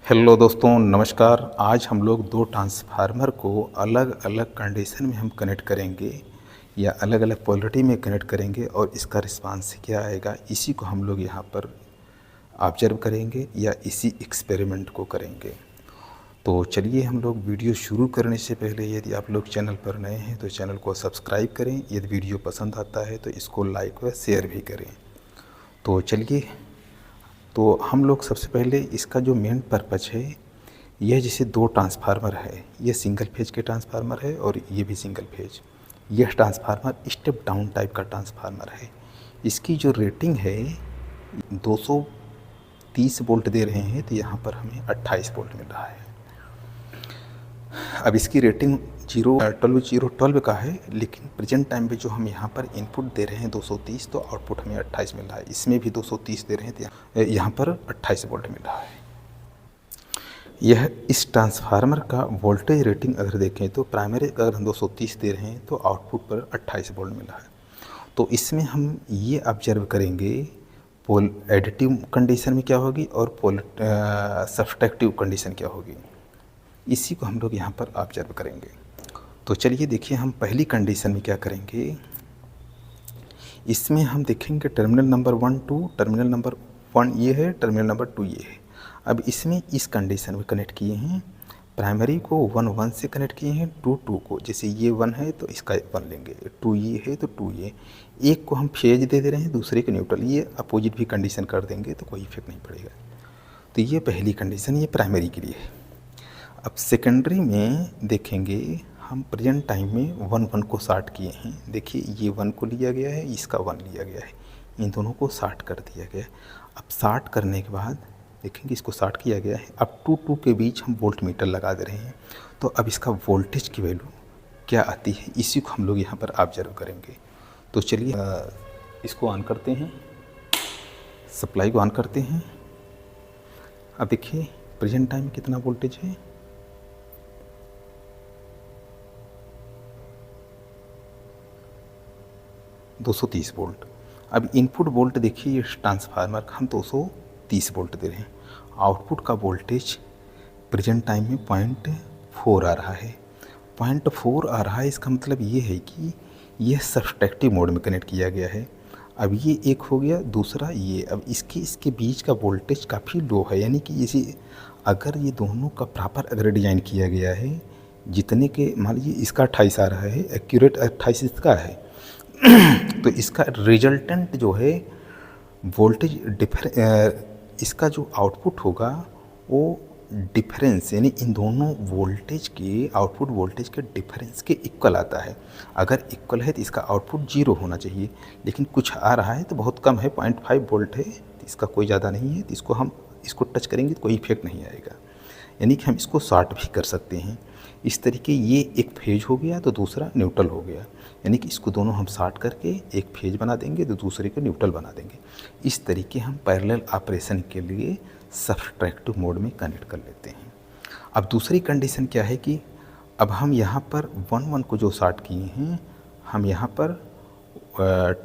Hello दोस्तों, नमस्कार। आज हम लोग दो ट्रांसफार्मर को अलग अलग कंडीशन में हम कनेक्ट करेंगे या अलग अलग पोलरिटी में कनेक्ट करेंगे और इसका रिस्पांस क्या आएगा, इसी को हम लोग यहाँ पर ऑब्जर्व करेंगे या इसी एक्सपेरिमेंट को करेंगे। तो चलिए हम लोग वीडियो शुरू करने से पहले यदि आप लोग चैनल पर नए हैं तो चैनल को सब्सक्राइब करें। यदि वीडियो पसंद आता है तो इसको लाइक व शेयर भी करें। तो चलिए, तो हम लोग सबसे पहले इसका जो मेन पर्पज़ है, यह जैसे दो ट्रांसफार्मर है, ये सिंगल फेज के ट्रांसफार्मर है और ये भी सिंगल फेज। यह ट्रांसफार्मर स्टेप डाउन टाइप का ट्रांसफार्मर है। इसकी जो रेटिंग है 230 वोल्ट दे रहे हैं, तो यहाँ पर हमें 28 वोल्ट मिल रहा है। अब इसकी रेटिंग 12 का है, लेकिन प्रेजेंट टाइम पे जो हम यहाँ पर इनपुट दे रहे हैं 230, तो आउटपुट हमें 28 मिल रहा है। इसमें भी 230 दे रहे हैं, तो यहाँ पर 28 वोल्ट मिल रहा है। यह इस ट्रांसफार्मर का वोल्टेज रेटिंग अगर देखें तो प्राइमरी अगर हम 230 दे रहे हैं तो आउटपुट पर 28 वोल्ट मिल रहा है। तो इसमें हम ये ऑब्जर्व करेंगे पोल एडिटिव कंडीशन में क्या होगी और पोल सब्सट्रैक्टिव कंडीशन क्या होगी, इसी को हम लोग यहाँ पर ऑब्जर्व करेंगे। तो चलिए देखिए, हम पहली कंडीशन में क्या करेंगे, इसमें हम देखेंगे टर्मिनल नंबर 1 2, टर्मिनल नंबर 1 ये है, टर्मिनल नंबर 2 ये है। अब इसमें इस कंडीशन में कनेक्ट किए हैं, प्राइमरी को 1 1 से कनेक्ट किए हैं, 2 2 को, जैसे ये 1 है तो इसका 1 लेंगे, 2 ये है तो 2 ये। एक को हम फेज दे रहे हैं, दूसरे को न्यूट्रल। ये अपोजिट भी कंडीशन कर देंगे तो कोई इफेक्ट नहीं पड़ेगा। तो ये पहली कंडीशन, ये प्राइमरी के लिए है। अब सेकेंडरी में देखेंगे, हम प्रेजेंट टाइम में 1 1 को शार्ट किए हैं। देखिए ये 1 को लिया गया है, इसका 1 लिया गया है, इन दोनों को शार्ट कर दिया गया है। अब शार्ट करने के बाद देखेंगे इसको शार्ट किया गया है। अब 2 2 के बीच हम वोल्ट मीटर लगा दे रहे हैं, तो अब इसका वोल्टेज की वैल्यू क्या आती है, इसी को हम लोग यहाँ पर ऑब्जर्व करेंगे। तो चलिए इसको ऑन करते हैं, सप्लाई को ऑन करते हैं। अब देखिए प्रेजेंट टाइम में कितना वोल्टेज है, 230 वोल्ट। अब इनपुट वोल्ट देखिए, इस ट्रांसफार्मर का हम 230 वोल्ट दे रहे हैं। आउटपुट का वोल्टेज प्रेजेंट टाइम में 0.4 आ रहा है। 0.4 आ रहा है, इसका मतलब ये है कि यह सब्सट्रैक्टिव मोड में कनेक्ट किया गया है। अब ये एक हो गया, दूसरा ये। अब इसके बीच का वोल्टेज काफ़ी लो है, यानी कि जैसे अगर ये दोनों का प्रॉपर अगर डिज़ाइन किया गया है, जितने के मान लीजिए इसका 28 आ रहा है, एक्यूरेट 28 इसका है, तो इसका रिजल्टेंट जो है वोल्टेज इसका जो आउटपुट होगा वो डिफरेंस, यानी इन दोनों वोल्टेज के आउटपुट वोल्टेज के डिफरेंस के इक्वल आता है। अगर इक्वल है तो इसका आउटपुट 0 होना चाहिए, लेकिन कुछ आ रहा है तो बहुत कम है, 0.5 वोल्ट है, तो इसका कोई ज़्यादा नहीं है, तो इसको टच करेंगे तो कोई इफेक्ट नहीं आएगा। यानी कि हम इसको शॉर्ट भी कर सकते हैं। इस तरीके ये एक फेज हो गया तो दूसरा न्यूट्रल हो गया, यानी कि इसको दोनों हम शॉर्ट करके एक फेज बना देंगे तो दूसरे को न्यूट्रल बना देंगे। इस तरीके हम पैरेलल ऑपरेशन के लिए सब्सट्रैक्टिव मोड में कनेक्ट कर लेते हैं। अब दूसरी कंडीशन क्या है कि अब हम यहाँ पर 1 1 को जो शॉर्ट किए हैं, हम यहाँ पर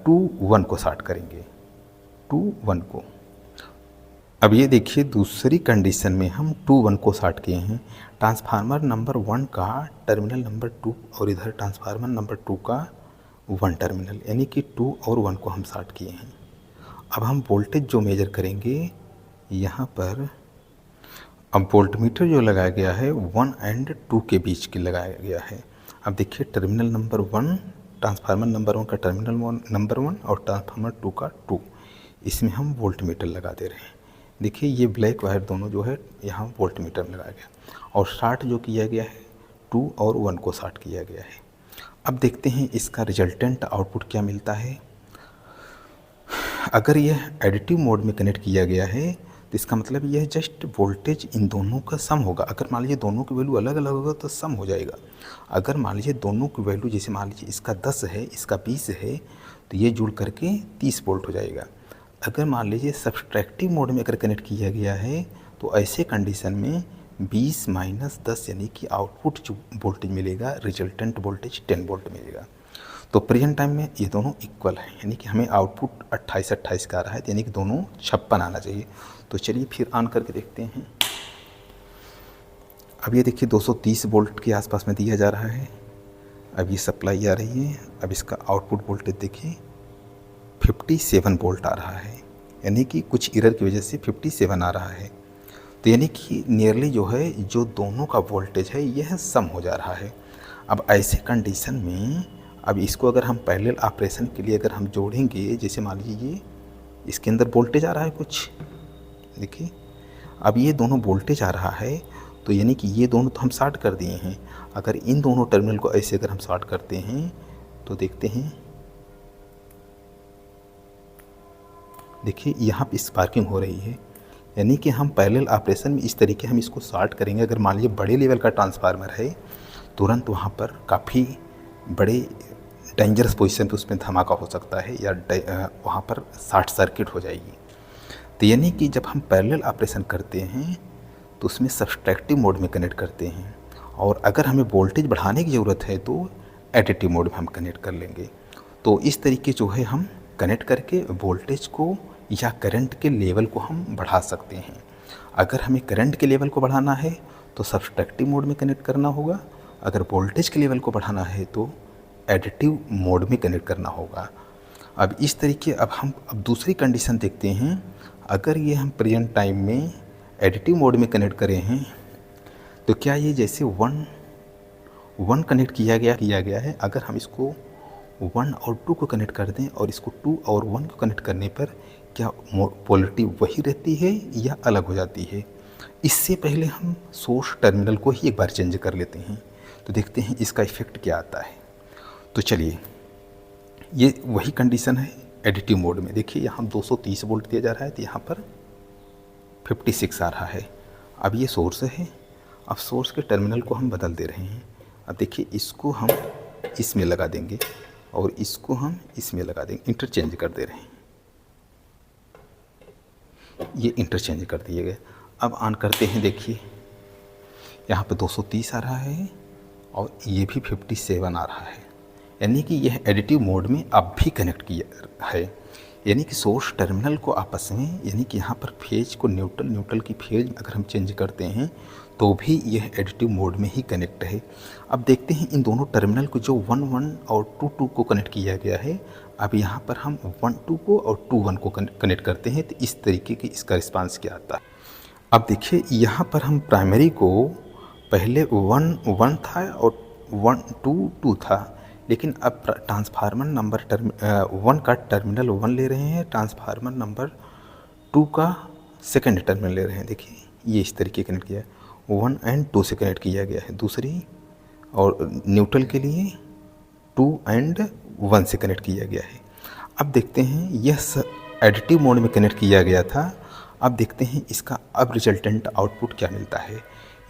2 1 को शॉर्ट करेंगे, 2 1 को। अब ये देखिए दूसरी कंडीशन में हम 2 1 को शॉर्ट किए हैं। ट्रांसफार्मर नंबर 1 का टर्मिनल नंबर 2 और इधर ट्रांसफार्मर नंबर 2 का 1 टर्मिनल, यानी कि 2 और 1 को हम शॉर्ट किए हैं। अब हम वोल्टेज जो मेजर करेंगे यहाँ पर, अब वोल्टमीटर जो लगाया गया है 1 और 2 के बीच के लगाया गया है। अब देखिए टर्मिनल नंबर 1, ट्रांसफार्मर नंबर 1 का टर्मिनल नंबर 1 और ट्रांसफार्मर 2 का 2, इसमें हम वोल्टमीटर लगा दे रहे हैं। देखिए ये ब्लैक वायर दोनों जो है यहाँ वोल्टमीटर में लगाया गया, और शॉर्ट जो किया गया है 2 और 1 को शॉर्ट किया गया है। अब देखते हैं इसका रिजल्टेंट आउटपुट क्या मिलता है। अगर यह एडिटिव मोड में कनेक्ट किया गया है तो इसका मतलब यह जस्ट वोल्टेज इन दोनों का सम होगा। अगर मान लीजिए दोनों की वैल्यू अलग अलग होगा तो सम हो जाएगा। अगर मान लीजिए दोनों की वैल्यू, जैसे मान लीजिए इसका 10 है, इसका 20 है, तो ये जुड़ करके 30 वोल्ट हो जाएगा। अगर मान लीजिए सब्सट्रैक्टिव मोड में अगर कनेक्ट किया गया है तो ऐसे कंडीशन में 20 - 10, यानी कि आउटपुट जो वोल्टेज मिलेगा, रिजल्टेंट वोल्टेज 10 वोल्ट मिलेगा। तो प्रेजेंट टाइम में ये दोनों इक्वल हैं, यानी कि हमें आउटपुट 28 का आ रहा है, यानी कि दोनों 56 आना चाहिए। तो चलिए फिर ऑन करके देखते हैं। अब ये देखिए 230 वोल्ट के आसपास में दिया जा रहा है। अब ये सप्लाई आ रही है। अब इसका आउटपुट वोल्टेज देखिए 57 वोल्ट आ रहा है, यानी कि कुछ एरर की वजह से 57 आ रहा है। तो यानी कि नियरली जो है जो दोनों का वोल्टेज है यह सम हो जा रहा है। अब ऐसे कंडीशन में अब इसको अगर हम पैरेलल ऑपरेशन के लिए अगर हम जोड़ेंगे, जैसे मान लीजिए इसके अंदर वोल्टेज आ रहा है कुछ, देखिए अब ये दोनों वोल्टेज आ रहा है, तो यानी कि ये दोनों तो हम शॉर्ट कर दिए हैं। अगर इन दोनों टर्मिनल को ऐसे अगर हम शॉर्ट करते हैं तो देखते हैं, देखिए यहाँ पे स्पार्किंग हो रही है, यानी कि हम पैरेलल ऑपरेशन में इस तरीके हम इसको शॉर्ट करेंगे। अगर मान लीजिए बड़े लेवल का ट्रांसफार्मर है, तुरंत वहाँ पर काफ़ी बड़े डेंजरस पोजीशन पे उसमें धमाका हो सकता है या वहाँ पर शॉर्ट सर्किट हो जाएगी। तो यानी कि जब हम पैरेलल ऑपरेशन करते हैं तो उसमें सब्सट्रैक्टिव मोड में कनेक्ट करते हैं, और अगर हमें वोल्टेज बढ़ाने की ज़रूरत है तो एडिटिव मोड में हम कनेक्ट कर लेंगे। तो इस तरीके जो है हम कनेक्ट करके वोल्टेज को या करंट के लेवल को हम बढ़ा सकते हैं। अगर हमें करंट के लेवल को बढ़ाना है तो सब्सट्रैक्टिव मोड में कनेक्ट करना होगा, अगर वोल्टेज के लेवल को बढ़ाना है तो एडिटिव मोड में कनेक्ट करना होगा। अब इस तरीके अब दूसरी कंडीशन देखते हैं। अगर ये हम प्रेजेंट टाइम में एडिटिव मोड में कनेक्ट करे हैं तो क्या ये जैसे वन कनेक्ट किया गया है, अगर हम इसको 1 और 2 को कनेक्ट कर दें और इसको 2 और 1 को कनेक्ट करने पर क्या पोलरिटी वही रहती है या अलग हो जाती है? इससे पहले हम सोर्स टर्मिनल को ही एक बार चेंज कर लेते हैं, तो देखते हैं इसका इफ़ेक्ट क्या आता है। तो चलिए, ये वही कंडीशन है एडिटिव मोड में। देखिए यहाँ 230 वोल्ट दिया जा रहा है, तो यहाँ पर 56 आ रहा है। अब ये सोर्स है, अब सोर्स के टर्मिनल को हम बदल दे रहे हैं। अब देखिए इसको हम इसमें लगा देंगे और इसको हम इसमें लगा देंगे, इंटरचेंज कर दे रहे हैं। ये इंटरचेंज कर दिए गए। अब ऑन करते हैं, देखिए यहाँ पे 230 आ रहा है और ये भी 57 आ रहा है, यानी कि यह एडिटिव मोड में अब भी कनेक्ट किया है। यानी कि सोर्स टर्मिनल को आपस में, यानी कि यहाँ पर फेज को न्यूट्रल की फेज अगर हम चेंज करते हैं तो भी यह एडिटिव मोड में ही कनेक्ट है। अब देखते हैं इन दोनों टर्मिनल को जो 1 और 2 को कनेक्ट किया गया है, अब यहाँ पर हम 1 को और 2 को कनेक्ट करते हैं तो इस तरीके की इसका रिस्पांस क्या आता है। अब देखिए यहाँ पर हम प्राइमरी को पहले 1 था और 2 था, लेकिन अब ट्रांसफार्मर नंबर 1 का टर्मिनल 1 ले रहे हैं, ट्रांसफार्मर नंबर 2 का सेकेंड टर्मिनल ले रहे हैं। देखिए ये इस तरीके कनेक्ट किया है, 1 और 2 से कनेक्ट किया गया है दूसरी, और न्यूट्रल के लिए 2 और 1 से कनेक्ट किया गया है। अब देखते हैं यह एडिटिव मोड में कनेक्ट किया गया था। अब देखते हैं इसका अब रिजल्टेंट आउटपुट क्या मिलता है,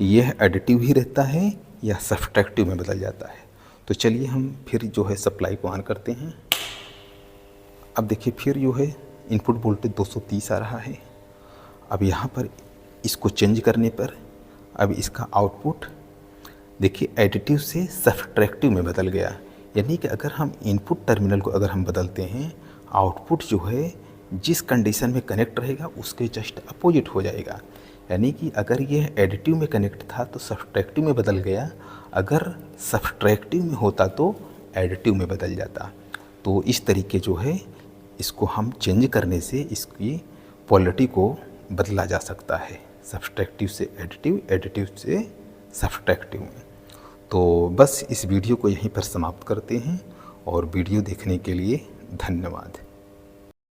यह एडिटिव ही रहता है या सब्सट्रैक्टिव में बदल जाता है। तो चलिए हम फिर जो है सप्लाई को ऑन करते हैं। अब देखिए फिर जो है इनपुट वोल्टेज 230 आ रहा है। अब यहाँ पर इसको चेंज करने पर अब इसका आउटपुट देखिए एडिटिव से सब्सट्रैक्टिव में बदल गया, यानी कि अगर हम इनपुट टर्मिनल को अगर हम बदलते हैं, आउटपुट जो है जिस कंडीशन में कनेक्ट रहेगा उसके जस्ट अपोजिट हो जाएगा। यानी कि अगर यह एडिटिव में कनेक्ट था तो सब्सट्रैक्टिव में बदल गया, अगर सब्सट्रैक्टिव में होता तो एडिटिव में बदल जाता। तो इस तरीके जो है इसको हम चेंज करने से इसकी पोलरिटी को बदला जा सकता है, सब्सट्रैक्टिव से एडिटिव, एडिटिव से सब्सट्रैक्टिव में। तो बस इस वीडियो को यहीं पर समाप्त करते हैं और वीडियो देखने के लिए धन्यवाद।